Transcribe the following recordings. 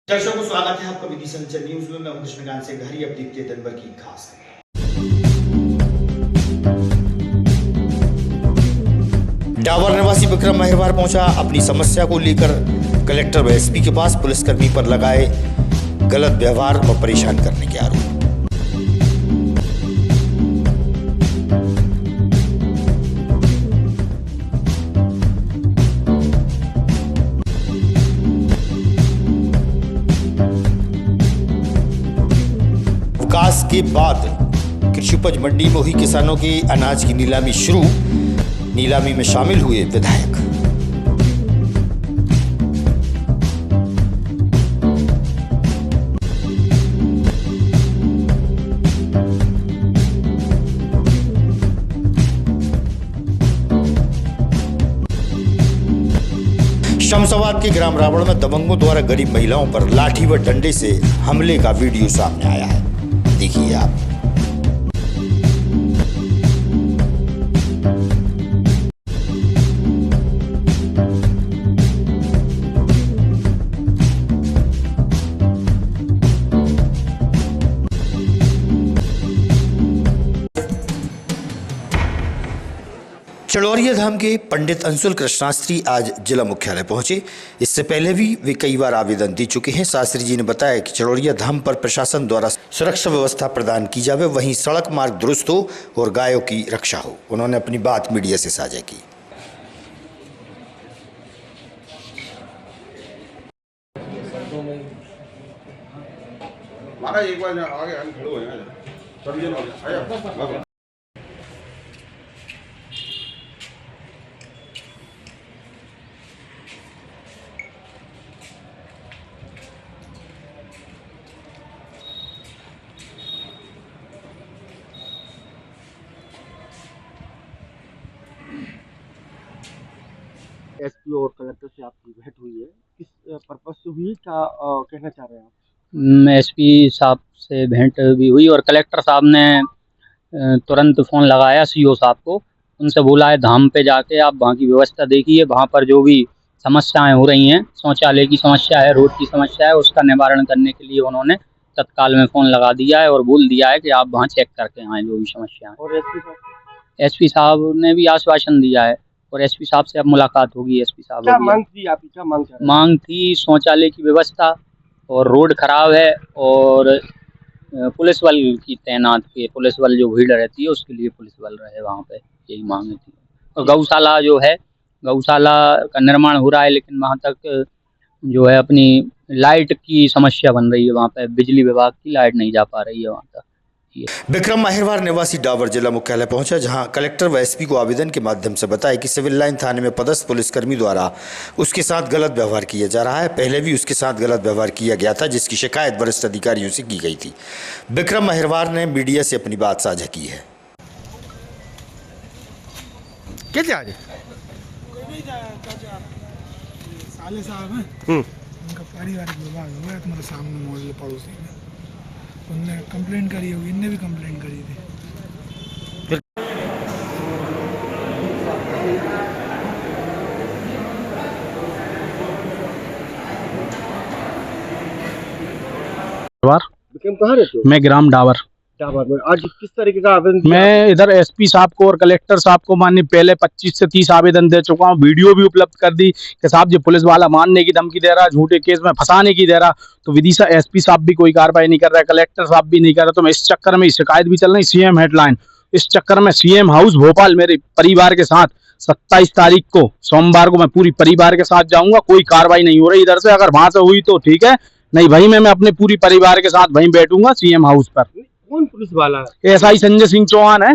दर्शकों को स्वागत है आपका विधि संचर न्यूज में। मैं हूं कृष्णकांत से घरी। अब देखते हैं दिन भर की खास डावर निवासी विक्रम महिरवार पहुंचा अपनी समस्या को लेकर कलेक्टर व एसपी के पास। पुलिसकर्मी पर लगाए गलत व्यवहार और परेशान करने के आरोप। विकास के बाद कृषि उपज मंडी में हुई किसानों की अनाज की नीलामी शुरू। नीलामी में शामिल हुए विधायक। शमशाबाद के ग्राम रावण में दबंगों द्वारा गरीब महिलाओं पर लाठी व डंडे से हमले का वीडियो सामने आया है। देखिए आप। चड़ौरिया धाम के पंडित अंशुल कृष्णास्त्री आज जिला मुख्यालय पहुंचे। इससे पहले भी वे कई बार आवेदन दे चुके हैं। शास्त्री जी ने बताया कि चड़ौरिया धाम पर प्रशासन द्वारा सुरक्षा व्यवस्था प्रदान की जाए, वहीं सड़क मार्ग दुरुस्त हो और गायों की रक्षा हो। उन्होंने अपनी बात मीडिया से साझा की। एक बार आगे खड़े हो जाए। एसपी और कलेक्टर से आपकी भेंट हुई है, किस पर्पज से हुई, क्या कहना चाह रहे हैं आप? एसपी साहब से भेंट भी हुई और कलेक्टर साहब ने तुरंत फ़ोन लगाया सीओ साहब को। उनसे बोला है धाम पे जाके आप वहाँ की व्यवस्था देखिए, वहाँ पर जो भी समस्याएं हो रही हैं, शौचालय की समस्या है, रोड की समस्या है, उसका निवारण करने के लिए उन्होंने तत्काल में फ़ोन लगा दिया है और बोल दिया है कि आप वहाँ चेक करके आएँ जो भी समस्या है। और एसपी साहब ने भी आश्वासन दिया है और एसपी साहब से अब मुलाकात होगी। एसपी साहब क्या मांग थी आपकी, क्या मांग थी? शौचालय की व्यवस्था और रोड खराब है और पुलिस बल की तैनात की, पुलिस बल जो भीड़ रहती है उसके लिए पुलिस बल रहे वहाँ पे, यही मांग थी। और गौशाला जो है, गौशाला का निर्माण हो रहा है, लेकिन वहाँ तक जो है अपनी लाइट की समस्या बन रही है। वहाँ पे बिजली विभाग की लाइट नहीं जा पा रही है वहाँ तक। विक्रम महिरवार निवासी डावर जिला मुख्यालय पहुंचा, जहां कलेक्टर व एसपी को आवेदन के माध्यम से बताया कि सिविल लाइन थाने में पदस्थ पुलिसकर्मी द्वारा उसके साथ गलत व्यवहार किया जा रहा है। पहले भी उसके साथ गलत व्यवहार किया गया था, जिसकी शिकायत वरिष्ठ अधिकारियों से की गई थी। विक्रम महिरवार ने मीडिया से अपनी बात साझा की है। साले साहब हैं, उनका पारिवारिक विवाद हो गया तुम्हारे सामने मोहल्ले पड़ोसी में। उनने कंप्लेंट करी होगी, इनने भी कंप्लेंट करी थी। विक्रम कहाँ रहते हो? मैं ग्राम डावर में आज किस तरीके का आवेदन? मैं इधर एसपी साहब को और कलेक्टर साहब को माननीय पहले 25 से 30 आवेदन दे चुका हूँ। वीडियो भी उपलब्ध कर दी कि साहब जी पुलिस वाला मारने की धमकी दे रहा, झूठे केस में फंसाने की दे रहा, तो विदिशा एसपी साहब भी कोई कार्रवाई नहीं कर रहा है, कलेक्टर साहब भी नहीं कर रहा। तो मैं इस चक्कर में शिकायत भी चल रही, सीएम हेडलाइन, इस चक्कर में सीएम हाउस भोपाल मेरे परिवार के साथ 27 तारीख को सोमवार को मैं पूरी परिवार के साथ जाऊंगा। कोई कार्रवाई नहीं हो रही इधर से, अगर वहां से हुई तो ठीक है, नहीं भाई मैं अपने पूरी परिवार के साथ वहीं बैठूंगा सीएम हाउस पर। कौन पुलिस वाला है? एसआई संजय सिंह चौहान है।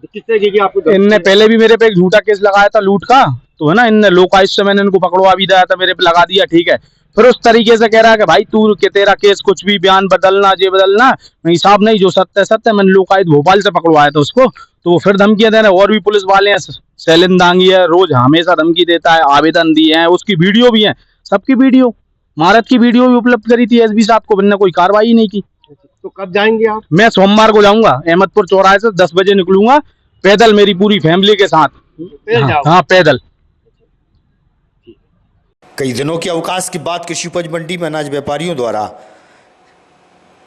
किस तरीके की आपको? इनने पहले भी मेरे पे एक झूठा केस लगाया था लूट का, तो है ना, इनने लोकायुक्त से मैंने इनको पकड़वा भी दिया था, मेरे पे लगा दिया, ठीक है। फिर उस तरीके से कह रहा है कि भाई तू के तेरा केस कुछ भी बयान बदलना, ये बदलना। नहीं साहब नहीं, जो सत्य सत्य। मैंने लोकायुक्त भोपाल से पकड़वाया था उसको, तो वो फिर धमकियां दे रहे। और भी पुलिस वाले हैं, शैलेंद्र दांगी है, रोज हमेशा धमकी देता है, आवेदन दिए हैं, उसकी वीडियो भी है, सबकी वीडियो, महारत की वीडियो भी उपलब्ध करी थी एसपी साहब को, इन्होंने कोई कार्रवाई नहीं की। तो कब जाएंगे आप? मैं सोमवार को जाऊंगा, अहमदपुर चौराहे से 10 बजे निकलूंगा पैदल, मेरी पूरी फैमिली के साथ। हाँ पैदल। कई दिनों के अवकाश के बाद कृषि उपज मंडी में अनाज व्यापारियों द्वारा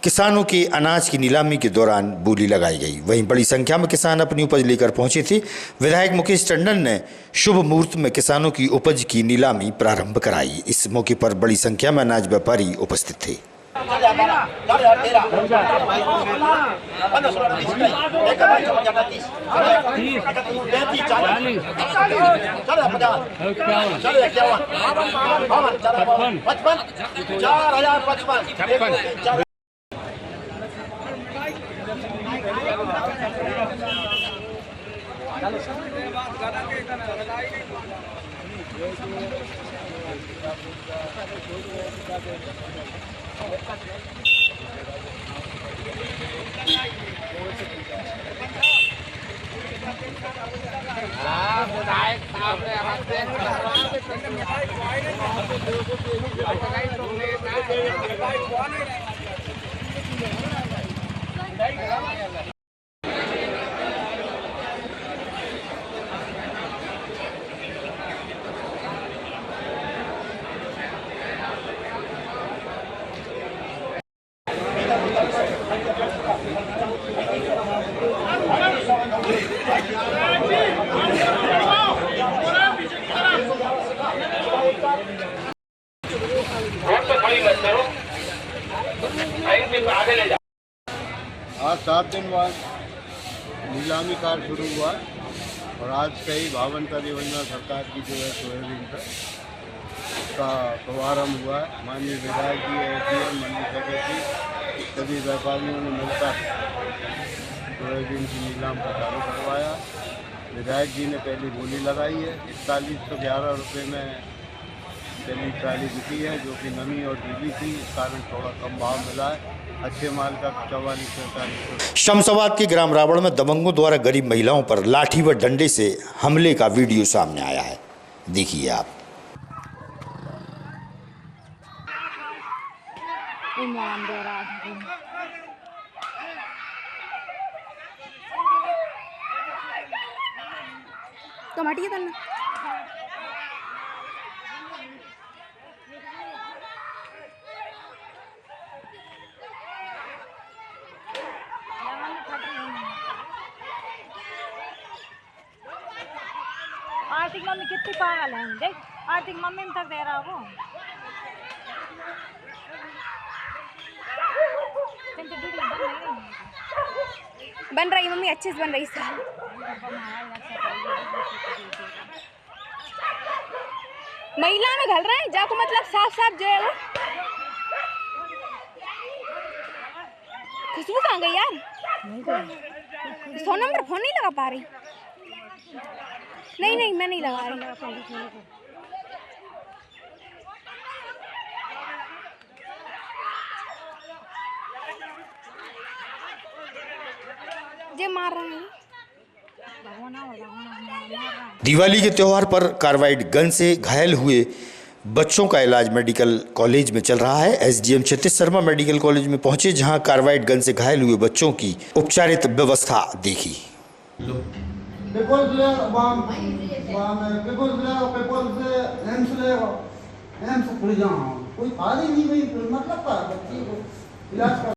किसानों के अनाज की नीलामी के दौरान बोली लगाई गई। वहीं बड़ी संख्या में किसान अपनी उपज लेकर पहुंचे थे। विधायक मुकेश टंडन ने शुभ मुहूर्त में किसानों की उपज की नीलामी प्रारंभ कराई। इस मौके पर बड़ी संख्या में अनाज व्यापारी उपस्थित थे। आज 7 दिन बाद नीलामी कार्य शुरू हुआ और आज से ही भावंतर योजना सरकार की जो है सोयाबीन का शुभारम्भ हुआ है। माननीय विधायक जी, एसडीएम, मंडी सेक्रेटरी सभी व्यापारियों ने मिलकर सोयाबीन की नीलाम का चालू करवाया। विधायक जी ने पहली बोली लगाई है। 4111 रुपये में पहली ट्राली बिकी है, जो कि नमी और डीबी थी, इस कारण थोड़ा कम भाव मिला है। अच्छे माल का 44 से 45। शमशाबाद के ग्राम रावण में दबंगों द्वारा गरीब महिलाओं पर लाठी व डंडे से हमले का वीडियो सामने आया है। देखिए आप। तुम हटिए तो ना। आर्थिक मम्मी कितनी पागल है, देख आर्थिक मम्मी में तक दे रहा वो बन रही मम्मी, अच्छे से बन रही है। महिला में घल रहे हैं जाको, मतलब साफ साफ जो है वो खुशबू कहाँ गई यार? 100 नंबर फोन नहीं लगा पा रही। नहीं मैं नहीं लगा रही। जे मार रहे हैं। दिवाली के त्योहार पर कार्बाइड गन से घायल हुए बच्चों का इलाज मेडिकल कॉलेज में चल रहा है। एसडीएम क्षितिज शर्मा मेडिकल कॉलेज में पहुंचे, जहां कार्बाइड गन से घायल हुए बच्चों की उपचारित व्यवस्था देखी। कोई फायदा ही नहीं, भाई मतलब का बच्चे को इलाज कर।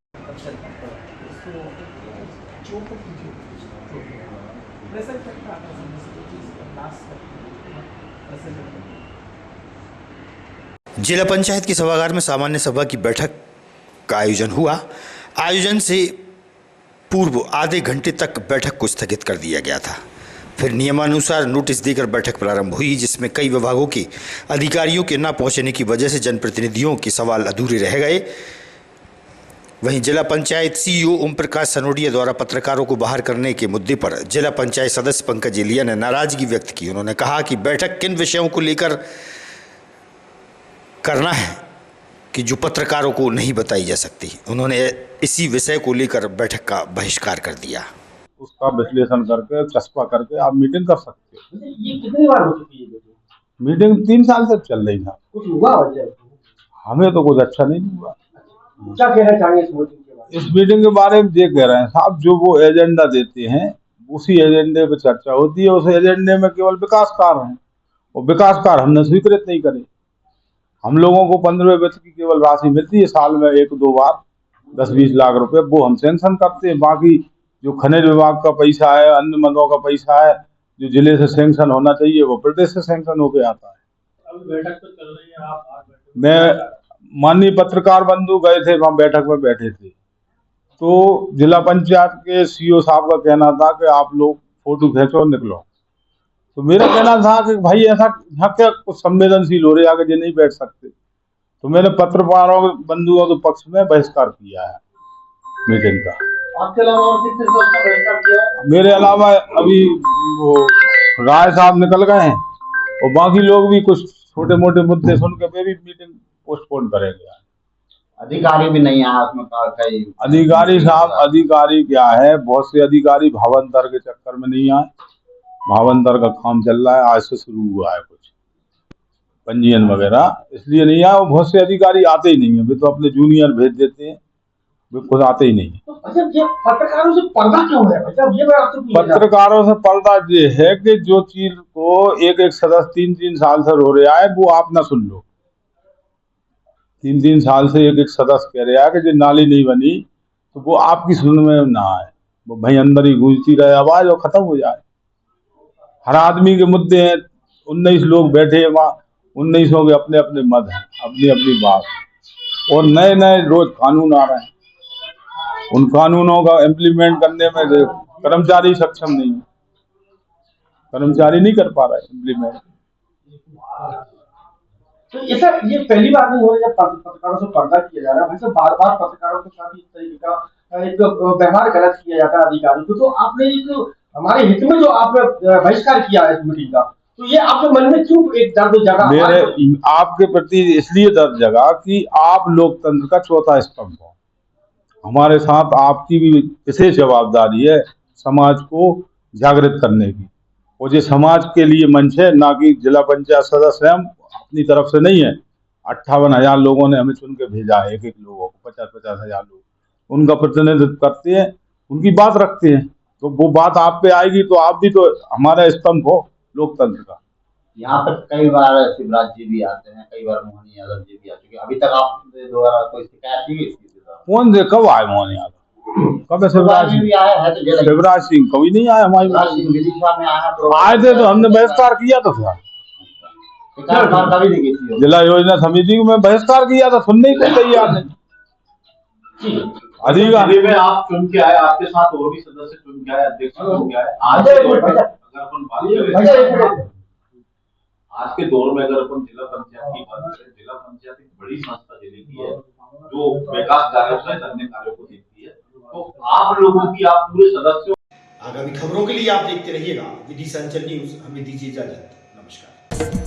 जिला पंचायत के सभागार में सामान्य सभा की बैठक का आयोजन हुआ। आयोजन से पूर्व आधे घंटे तक बैठक को स्थगित कर दिया गया था। फिर नियमानुसार नोटिस देकर बैठक प्रारंभ हुई, जिसमें कई विभागों के अधिकारियों के न पहुंचने की वजह से जनप्रतिनिधियों के सवाल अधूरे रह गए। वहीं जिला पंचायत सीईओ ओम प्रकाश सनोडिया द्वारा पत्रकारों को बाहर करने के मुद्दे पर जिला पंचायत सदस्य पंकज एलिया ने नाराजगी व्यक्त की। उन्होंने कहा कि बैठक किन विषयों को लेकर करना है कि जो पत्रकारों को नहीं बताई जा सकती। उन्होंने इसी विषय को लेकर बैठक का बहिष्कार कर दिया। उसका विश्लेषण करके चस्पा करके आप मीटिंग कर सकते हो। ये कितनी बार हो चुकी है मीटिंग 3 साल से चल रही था। कुछ हुआ हमें तो कुछ अच्छा नहीं हुआ। क्या कहना चाहेंगे इस मीटिंग के बारे में? इस मीटिंग के बारे में ये कह रहे हैं साहब, जो वो एजेंडा देते हैं उसी एजेंडे पे चर्चा होती है। उस एजेंडे में केवल विकास कार्य है और विकास कार्य हमने स्वीकृत नहीं करे। हम लोगों को 15वें वित्त की केवल राशि मिलती है, साल में 1-2 बार 10-20 लाख रुपए, वो हम सैंक्शन करते हैं। बाकी जो खनिज विभाग का पैसा है, अन्य मदों का पैसा है, जो जिले से सैंक्शन होना चाहिए वो प्रदेश से सैंक्शन होके आता है। बैठक तो चल रही है, आप मैं माननीय पत्रकार बंधु गए थे, वहां बैठक में बैठे थे, तो जिला पंचायत के सीईओ साहब का कहना था कि आप लोग फोटो खींचो और निकलो। तो मेरा कहना था कि भाई ऐसा यहाँ क्या कुछ संवेदनशील हो रहे आगे जो नहीं बैठ सकते। तो मैंने पत्रकारों बंधुओं के पक्ष में बहिष्कार किया है मीटिंग का। आपके अलावा और किसने बहिष्कार किया है? मेरे अलावा अभी वो राय साहब निकल गए हैं और बाकी लोग भी कुछ छोटे मोटे मुद्दे सुन के भी मीटिंग पोस्टपोन करेंगे। अधिकारी भी नहीं आया उसमें, कई अधिकारी साहब, अधिकारी क्या है, बहुत से अधिकारी भावांतर के चक्कर में नहीं आए। भावांतर का काम चल रहा है, आज से शुरू हुआ है कुछ पंजीयन वगैरह, इसलिए नहीं आया। बहुत से अधिकारी आते ही नहीं है, वे तो अपने जूनियर भेज देते हैं, वे खुद आते ही नहीं है। तो अच्छा, ये पत्रकारों से पर्दा क्यों है? मतलब ये मैं आपसे पत्रकारों से पर्दा ये है कि जो चीज को एक सदस्य 3-3 साल से रो रहा है वो आप ना सुन लो। 3-3 साल से एक सदस्य कह रहा है कि जो नाली नहीं बनी, तो वो आपकी सुन में ना आए, वो भाई अंदर ही गूंजती रहे आवाज और खत्म हो जाए। हर आदमी के मुद्दे हैं, 19 लोग बैठे हैं वहाँ, 19 के अपने अपने मत हैं, अपनी अपनी बात, और नए नए रोज कानून आ रहे हैं। उन कानूनों का इम्प्लीमेंट करने में कर्मचारी सक्षम नहीं है, कर्मचारी नहीं कर पा रहा है इम्प्लीमेंट। तो ये पहली बार नहीं हो रहा जब पत्रकारों से पर्दा किया जा रहा है। भाई बार बार पत्रकारों के साथ इस तरीके का एक व्यवहार गलत किया जाता है अधिकारियों को। तो आपने एक हमारे हित में जो आपने बहिष्कार किया है इस मीटिंग का, तो ये आपके मन में क्यों एक दर्द जगा? मेरे आपके प्रति इसलिए दर्द जगा कि आप लोकतंत्र का चौथा स्तंभ हो। हमारे साथ आपकी भी विशेष जवाबदारी है समाज को जागृत करने की, और ये समाज के लिए मंच है, ना कि जिला पंचायत सदस्य हम अपनी तरफ से नहीं है। 58,000 लोगों ने हमें चुन के भेजा है, एक लोगों को 50-50 हजार लोग, उनका प्रतिनिधित्व करते हैं, उनकी बात रखते हैं। तो वो बात आप पे आएगी तो आप भी तो हमारा स्तंभ हो लोकतंत्र का। यहाँ पर कई बार शिवराज जी भी आते हैं, कई बार मोहन यादव जी भी आ चुके हैं, अभी तक आपके द्वारा कोई शिकायत नहीं हुई? कौन से कब आए मोहन यादव? कब है शिवराज भी आया है? तो शिवराज सिंह कभी नहीं आए हमारे पास। आए थे तो हमने बहिष्कार किया था सर, जिला योजना समिति को मैं बहिष्कार किया था, सुनने को तैयार नहीं। अधिकारी में आप चुन के आए, आपके साथ और भी सदस्य चुन के आए, अध्यक्ष चुन के आए। आज के दौर में अगर अपन जिला पंचायत की बात करें, जिला पंचायत एक बड़ी संस्था जिले की है जो विकास कार्यों सहित अन्य कार्यों को देखती है। तो आप लोगों की, आप पूरे सदस्यों। आगामी खबरों के लिए आप देखते रहिएगा विधि संचल न्यूज। हमें दीजिए इजाजत, नमस्कार।